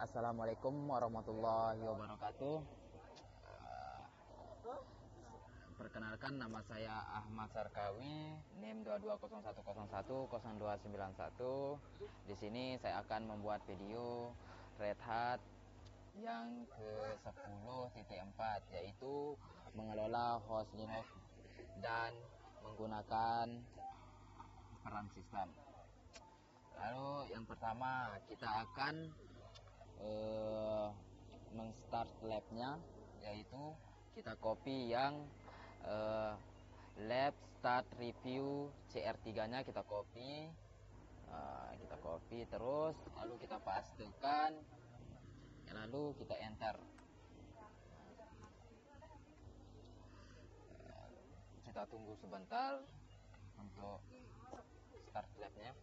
Assalamualaikum warahmatullahi wabarakatuh. Perkenalkan, nama saya Ahmad Sarkawi, NIM 2201010291. Di sini saya akan membuat video Red Hat yang ke-10.4, yaitu mengelola host Linux dan menggunakan peran sistem. Lalu yang pertama kita akan men-start labnya, yaitu kita copy yang lab start review CR3 nya kita copy, terus lalu kita pastekan, lalu kita enter. Kita tunggu sebentar untuk start labnya.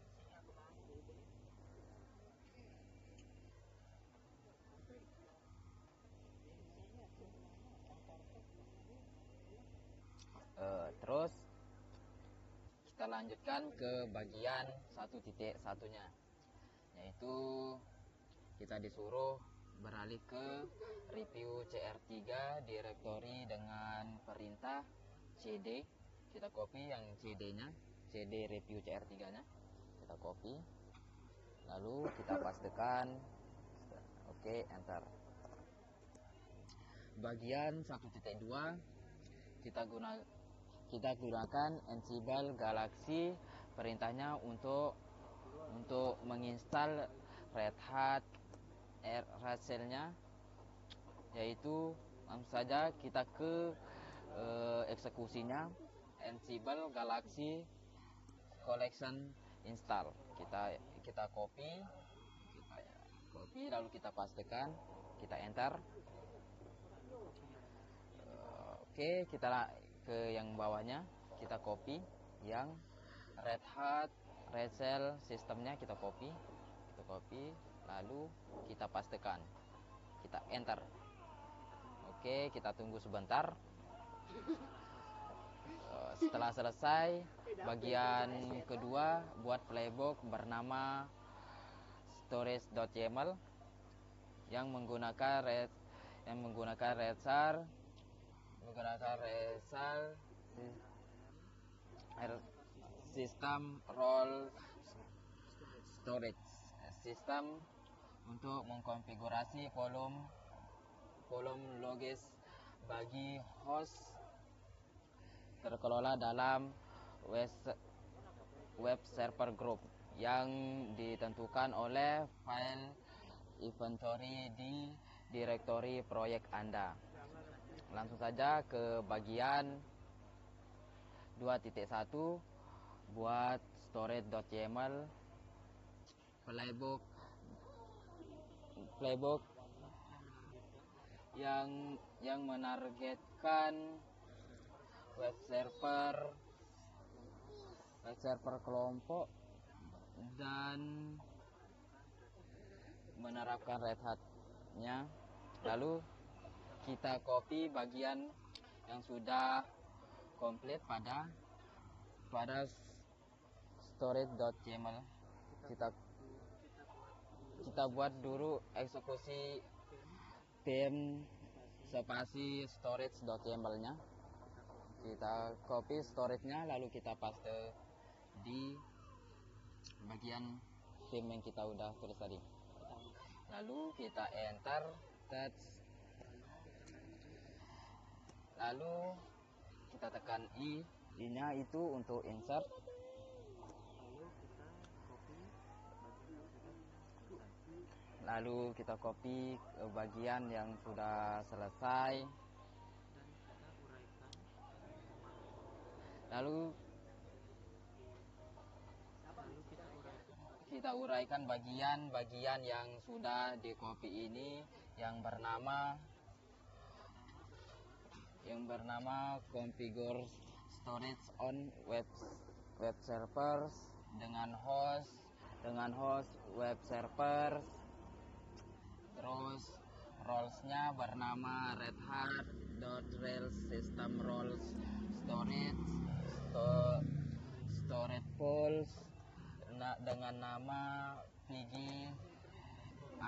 Terus kita lanjutkan ke bagian 1.1-nya, yaitu kita disuruh beralih ke review CR3 directory dengan perintah cd. Kita copy yang cd-nya, cd review CR3 nya kita copy, lalu kita pastekan. Oke, enter. Bagian 1.2 kita gunakan Ansible Galaxy, perintahnya untuk menginstal Red Hat RHEL-nya, yaitu langsung saja kita ke eksekusinya, Ansible Galaxy Collection install. Kita copy lalu kita pastekan, kita enter. Oke, kita ke yang bawahnya, kita copy yang Red Hat RHEL sistemnya, kita copy, lalu kita pastekan, kita enter. Oke, kita tunggu sebentar. Setelah selesai bagian kedua, buat playbook bernama storage.yml yang menggunakan RHEL sistem role storage system untuk mengkonfigurasi volume logis bagi host terkelola dalam web server group yang ditentukan oleh file inventory di direktori proyek Anda. Langsung saja ke bagian 2.1, buat storage.yml playbook yang menargetkan web server kelompok dan menerapkan Red Hat-nya. Lalu kita copy bagian yang sudah komplit pada storage.yml. Kita buat dulu eksekusi pim spasi storage.yml-nya. Kita copy storage-nya, lalu kita paste di bagian pim yang kita udah tulis tadi. Lalu kita enter, lalu kita tekan I-nya itu untuk insert. Lalu kita copy ke bagian yang sudah selesai. Lalu kita uraikan bagian yang sudah di copy ini, yang bernama configure storage on web servers dengan host web servers. Terus roles-nya bernama Red Hat.RHEL system roles storage pools dengan nama VG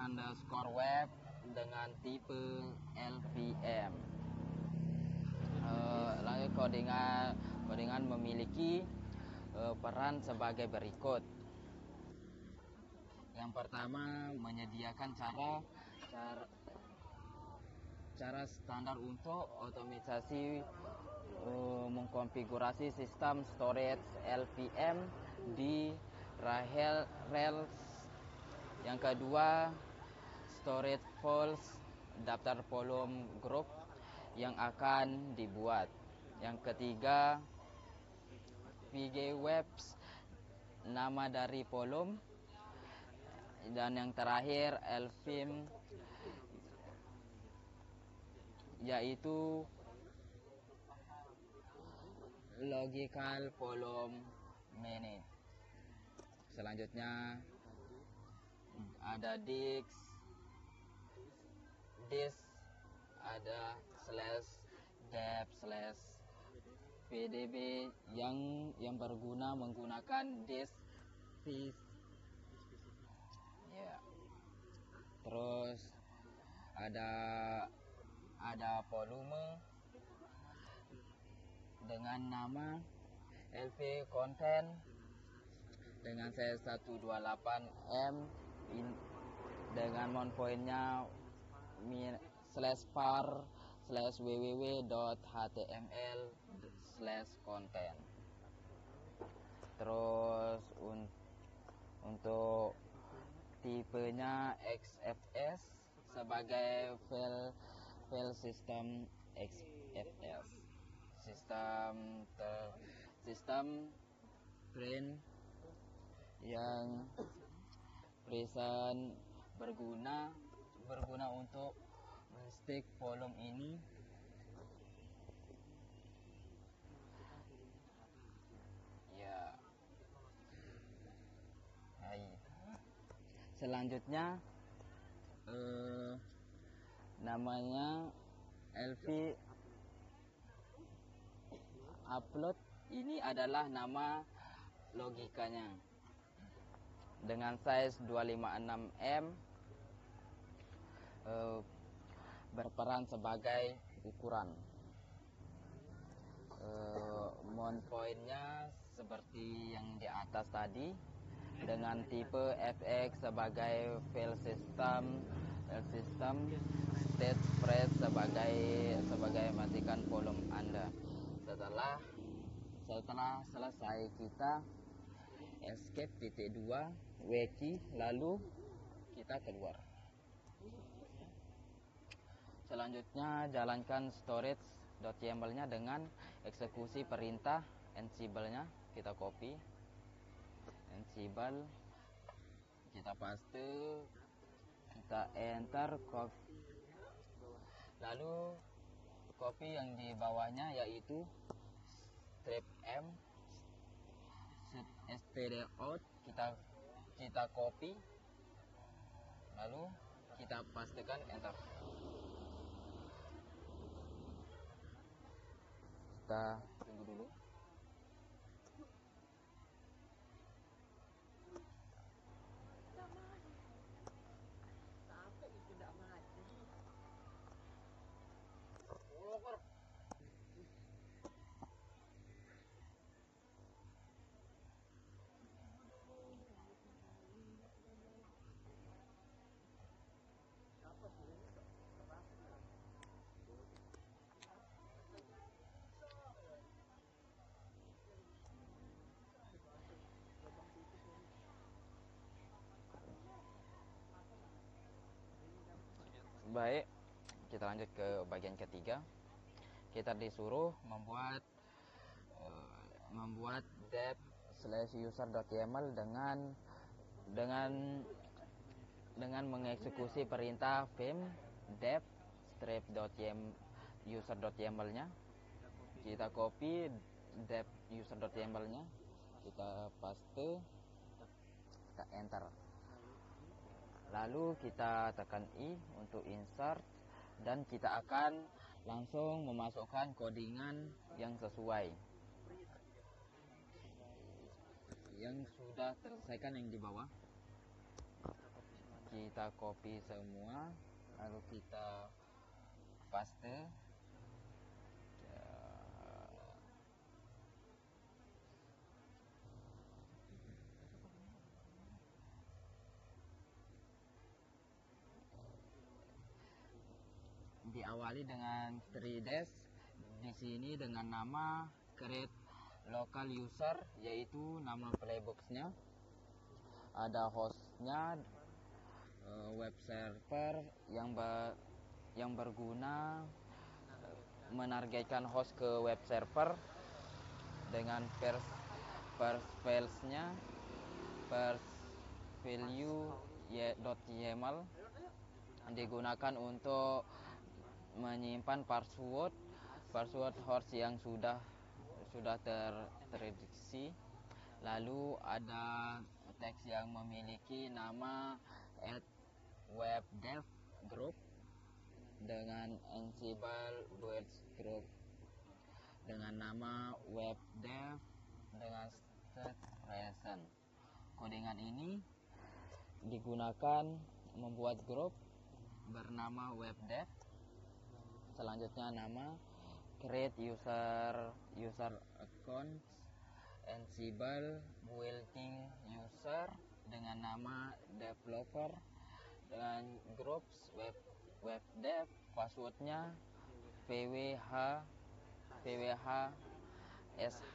underscore web dengan tipe LVM. Lalu codingan memiliki peran sebagai berikut. Yang pertama, menyediakan cara standar untuk otomatisasi mengkonfigurasi sistem storage LVM di Rails. Yang kedua, storage files daftar volume group yang akan dibuat. Yang ketiga, VG Webs nama dari volume. Dan yang terakhir, LVM yaitu logical volume manage. Selanjutnya ada disk ada /dev/pdb yang berguna menggunakan disk ya. Terus ada volume dengan nama LV content dengan size 128 M dengan mount pointnya /par/www.html/content. Terus untuk tipenya XFS sebagai file system XFS sistem print yang present berguna untuk stick volume ini ya. Selanjutnya namanya LV upload. Ini adalah nama logikanya dengan size 256 M berperan sebagai ukuran. Mount pointnya seperti yang di atas tadi dengan tipe FX sebagai file system state spread sebagai matikan volume Anda. Setelah selesai kita escape .2 wiki lalu kita keluar. Selanjutnya jalankan storage.yml-nya dengan eksekusi perintah ansible-nya. Kita copy ansible, kita paste, kita enter, copy. Lalu copy yang di bawahnya yaitu strip M stdout, kita copy lalu kita pastikan enter. Kita tunggu dulu. Baik, kita lanjut ke bagian ketiga. Kita disuruh membuat dev/user.yml dengan mengeksekusi perintah vim dev strip.user.yml-nya. Kita copy dev user.yml-nya, kita paste, kita enter. Lalu kita tekan I untuk insert dan kita akan langsung memasukkan codingan yang sesuai yang sudah terselesaikan yang di bawah. kita copy semua, lalu kita paste. Diawali dengan 3dash, di sini dengan nama create local user, yaitu nama playboxnya, ada hostnya, web server yang berguna menargetkan host ke web server dengan first filesnya first value.yml digunakan untuk menyimpan password host yang sudah terprediksi. Lalu ada teks yang memiliki nama @webdev group dengan Ansible build group dengan nama webdev dengan state present. Kodingan ini digunakan membuat grup bernama webdev. Selanjutnya nama create user account Ansible building user dengan nama developer dengan groups webdev, passwordnya pwh sh.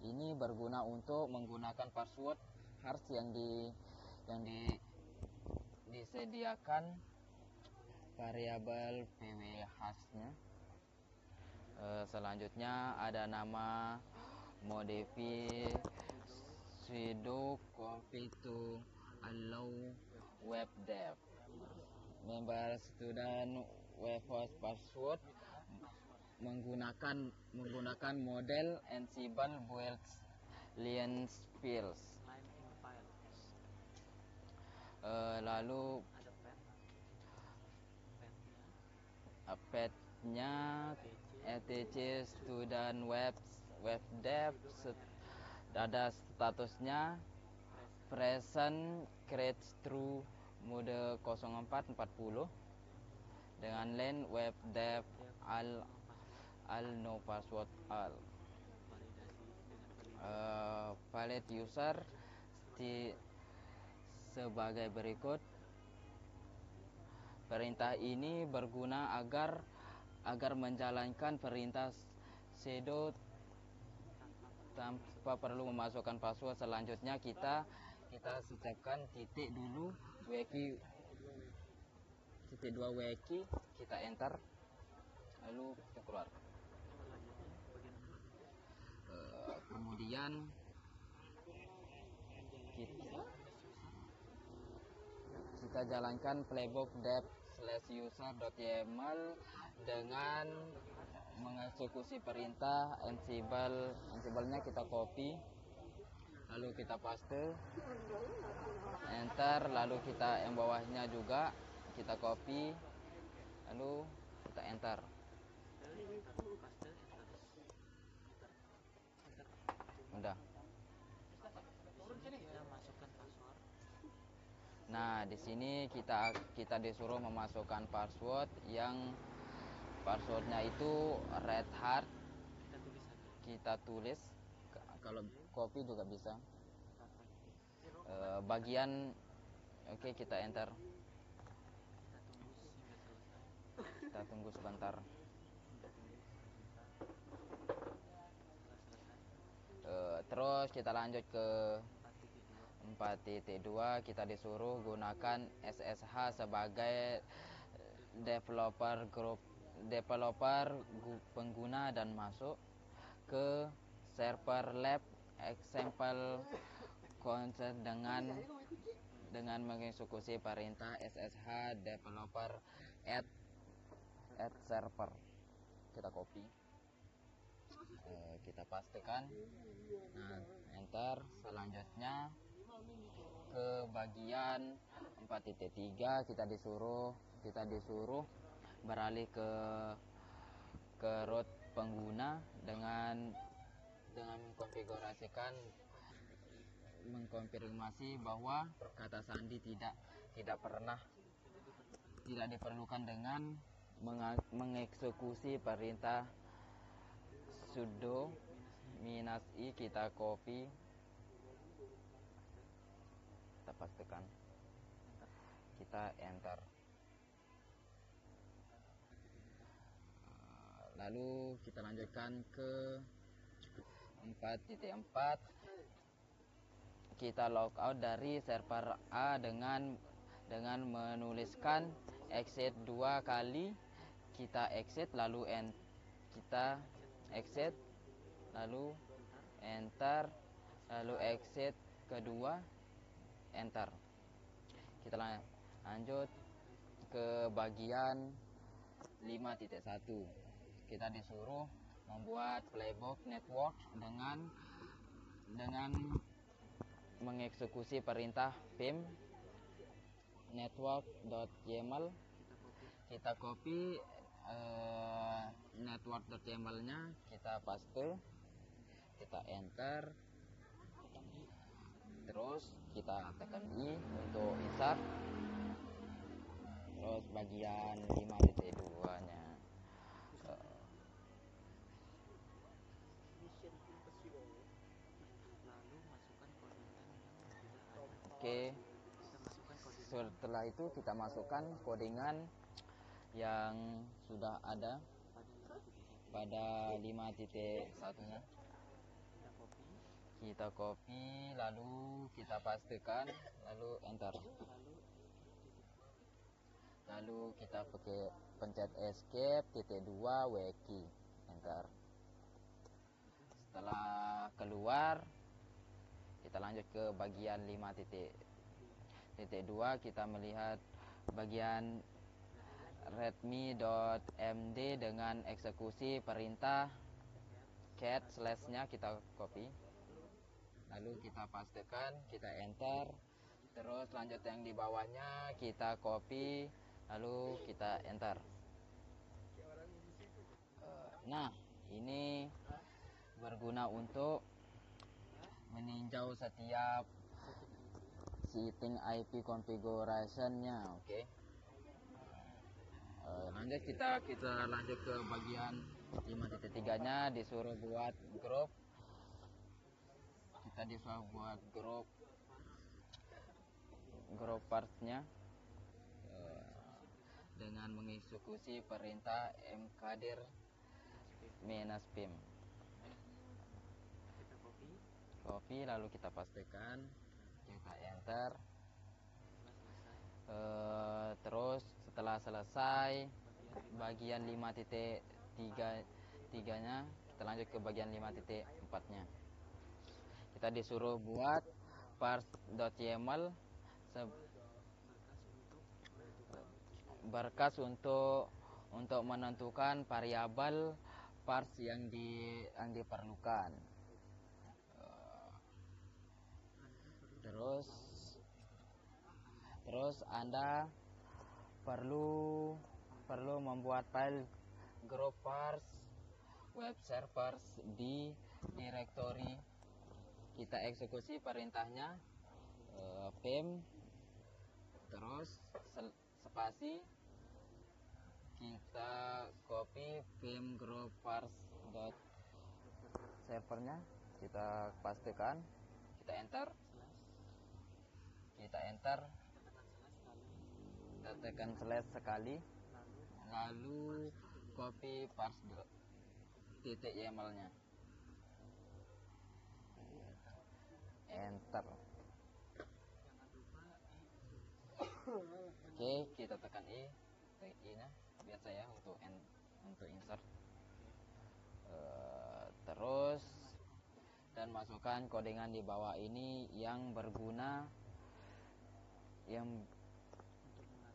Ini berguna untuk menggunakan password harsh yang disediakan variabel pwh-nya. Selanjutnya ada nama modify sudo config to allow webdev member student webhost password menggunakan model Ansible build line files. Lalu petnya etc student webdev, ada statusnya present create true mode 0440 dengan line webdev al no password al. Valid user sebagai berikut. Perintah ini berguna agar menjalankan perintah sudo tanpa perlu memasukkan password. Selanjutnya kita ucapkan titik dulu wiki titik 2 wiki, kita enter, lalu kita keluar. Kemudian kita jalankan playbook dev/user.yml dengan mengeksekusi perintah Ansible-nya kita copy, lalu kita paste, enter, lalu kita yang bawahnya juga kita copy, lalu kita enter. Udah. Nah, di sini kita disuruh memasukkan password yang passwordnya itu red hat. Kita tulis, kalau copy juga bisa. Bagian oke, kita enter. Kita tunggu sebentar. Terus kita lanjut ke 4.2. Kita disuruh gunakan SSH sebagai developer pengguna dan masuk ke server lab example concert dengan mengeksekusi perintah SSH developer add server. Kita copy, kita pastikan, nah enter. Selanjutnya ke bagian 4.3 kita disuruh beralih ke root pengguna dengan mengkonfigurasikan mengkonfirmasi bahwa kata sandi tidak pernah tidak diperlukan dengan mengeksekusi perintah sudo minus i. Kita copy, kita pastikan, kita enter. Lalu kita lanjutkan ke 4.4. Kita logout dari server A dengan menuliskan exit 2 kali. Kita exit lalu kita exit lalu enter, lalu exit kedua, enter. Kita lanjut ke bagian 5.1. Kita disuruh membuat playbook network dengan mengeksekusi perintah pim network.yml. Kita copy network.yml-nya, kita paste, kita enter, terus kita tekan I untuk insert. Terus bagian 5.2-nya oke. Setelah itu kita masukkan codingan yang sudah ada pada 5.1-nya. Kita copy, lalu kita pastekan, lalu enter. Lalu kita pencet escape, .2 wiki, enter. Setelah keluar, kita lanjut ke bagian 5.2. Kita melihat bagian readme.md dengan eksekusi perintah cat slash-nya, kita copy, lalu kita pastekan, kita enter. Terus lanjut yang di bawahnya kita copy, lalu kita enter. Nah, ini berguna untuk meninjau setiap setting IP configuration-nya. Oke. Lanjut kita lanjut ke bagian 5.3-nya, disuruh buat grup. Kita disuruh buat grup parts-nya dengan mengeksekusi perintah mkdir minus pim. Copy, lalu kita pastikan, kita enter. Terus setelah selesai bagian 5.3-nya, kita lanjut ke bagian 5.4-nya. Kita disuruh buat parse.yml berkas untuk menentukan variabel parse yang diperlukan. Terus Anda perlu membuat file group parse web servers di direktori. Kita eksekusi perintahnya pim, terus spasi, kita copy pim group parse dot servernya, kita pastikan, kita enter, kita tekan slash sekali, lalu copy parse.yml-nya, enter. Oke, kita tekan I-nya biasa ya untuk insert. Terus dan masukkan codingan di bawah ini yang berguna, yang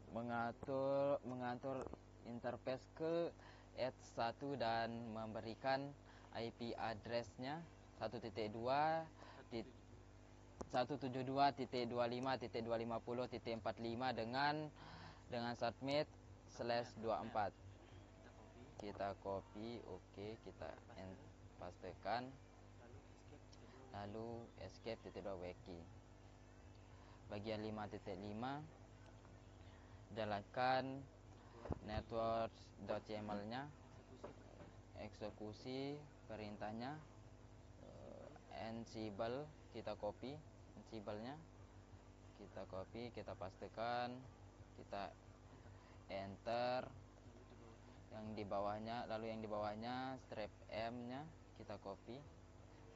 mengatur interface ke Edge 1 dan memberikan IP address-nya 172.25.250.45 dengan submit /24. Kita copy, oke, kita pastekan, lalu escape titik 2 wiki. Bagian 5.5 jalankan networks.yml-nya, eksekusi perintahnya, ansible kita copy, ansible-nya kita copy, kita pastekan, kita enter. Yang di bawahnya, lalu yang di bawahnya strip M-nya kita copy,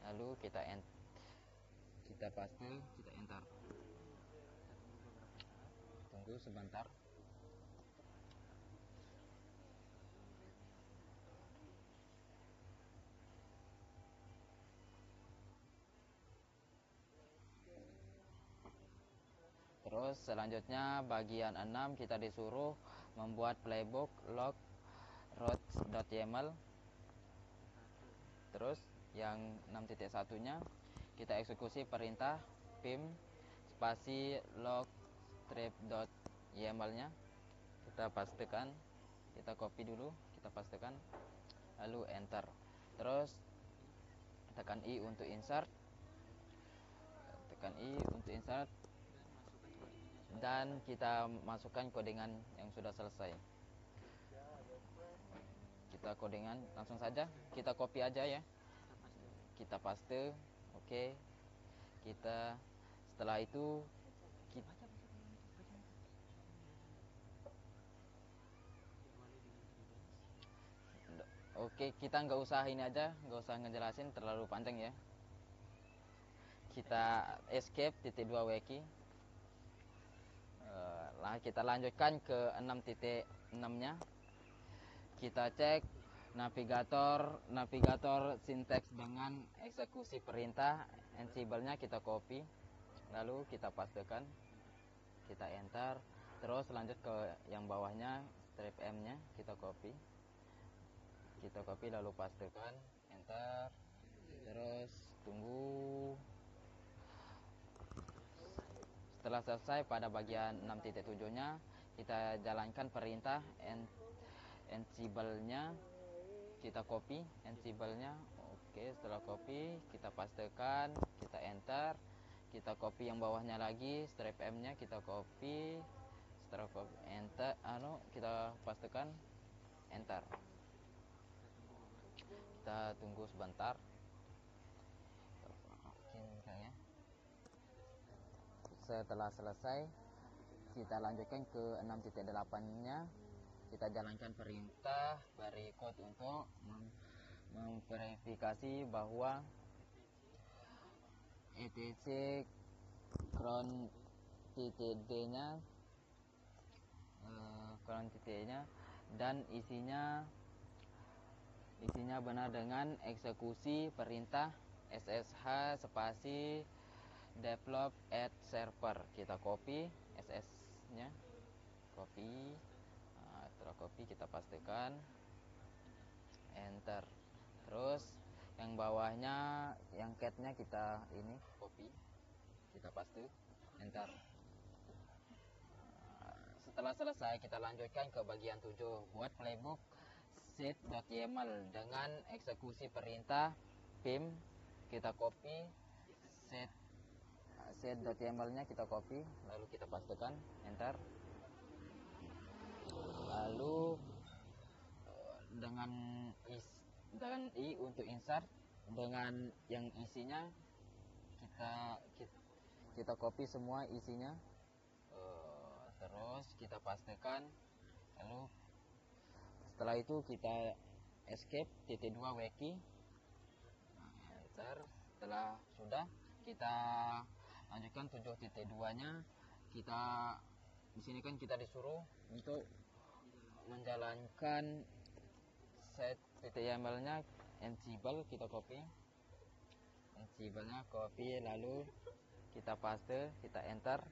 lalu kita paste, kita enter. Tunggu sebentar. Terus selanjutnya bagian 6 kita disuruh membuat playbook log routes.yml. Terus yang 6.1-nya kita eksekusi perintah pim spasi log strip.yml-nya, kita pastekan, kita copy dulu, kita pastekan, lalu enter. Terus tekan I untuk insert, dan kita masukkan codingan yang sudah selesai. Kita codingan langsung saja, kita copy aja ya, kita paste. Oke. Kita setelah itu kita nggak usah ini aja, nggak usah ngejelasin terlalu panjang ya. Kita escape titik 2 wiki. Kita lanjutkan ke 6.6-nya. Kita cek navigator sinteks dengan eksekusi perintah, ansible-nya kita copy, lalu kita pastekan, kita enter. Terus lanjut ke yang bawahnya, strip M-nya kita copy, lalu pastekan, enter. Terus tunggu. Setelah selesai pada bagian 6.7-nya, kita jalankan perintah ansible-nya, kita copy ansible-nya. Oke, setelah copy kita pastekan, kita enter. Kita copy yang bawahnya lagi, strip M-nya kita copy, setelah copy enter, kita pastekan, enter. Kita tunggu sebentar. Setelah selesai, kita lanjutkan ke 6.8-nya. Kita jalankan perintah berikut untuk memverifikasi bahwa etc cron titik D-nya dan isinya benar dengan eksekusi perintah ssh spasi develop at server. Kita copy ss-nya, copy. Setelah copy kita pastekan, enter. Terus yang bawahnya, yang cat-nya kita ini copy, kita paste, enter. Setelah selesai kita lanjutkan ke bagian 7, buat playbook set.yml dengan eksekusi perintah pim, kita copy set.yml-nya kita copy, lalu kita pastekan, enter. Lalu dengan I untuk insert, dengan yang isinya kita copy semua isinya, terus kita pastekan, lalu setelah itu kita escape titik 2 wiki, enter. Setelah sudah, kita lanjutkan 7.2-nya. Kita di sini kan kita disuruh untuk menjalankan set.yml-nya ansible, kita copy ansible-nya, copy, lalu kita paste, kita enter.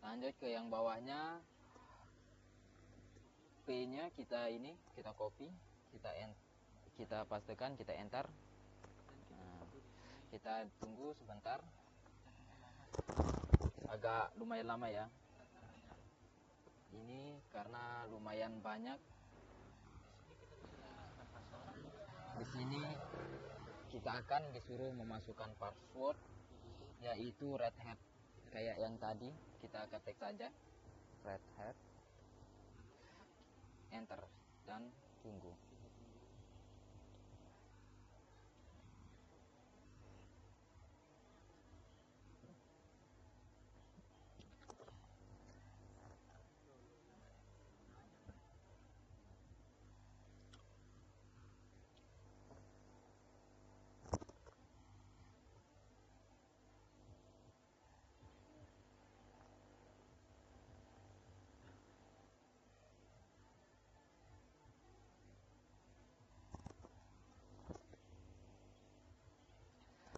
Lanjut ke yang bawahnya, P-nya kita copy, kita pastekan, kita enter. Kita tunggu sebentar, agak lumayan lama ya ini karena lumayan banyak. Di sini kita akan disuruh memasukkan password yaitu red hat kayak yang tadi. Kita ketik saja red hat, enter, dan tunggu.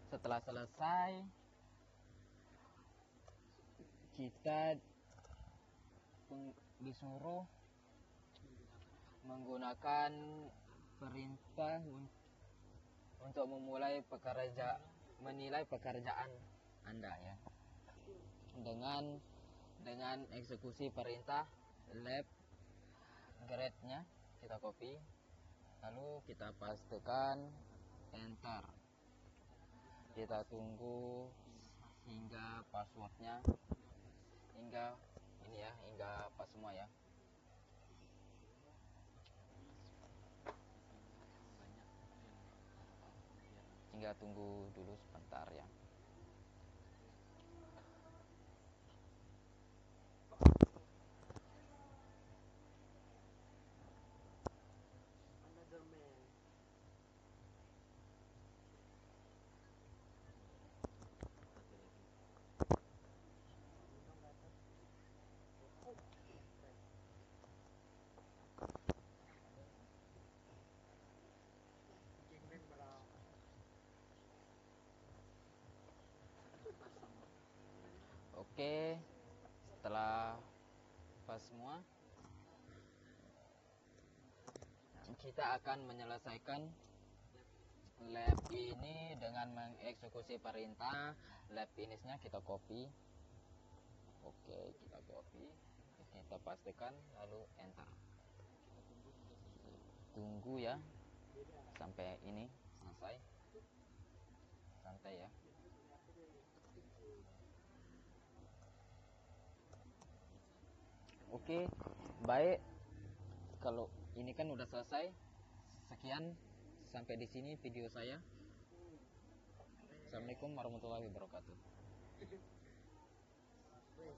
Setelah selesai, kita disuruh menggunakan perintah untuk menilai pekerjaan Anda ya. Dengan eksekusi perintah lab grade-nya kita copy, lalu kita pastekan enter. Kita tunggu hingga passwordnya hingga pas semua ya. Hingga tunggu dulu sebentar ya. Oke, setelah pas semua, kita akan menyelesaikan lab ini dengan mengeksekusi perintah lab finishnya kita copy. Oke, kita copy, kita pastikan, lalu enter. Tunggu ya sampai ini selesai. Santai ya. Oke, baik. Kalau ini kan udah selesai. Sekian, sampai di sini video saya. Assalamualaikum warahmatullahi wabarakatuh.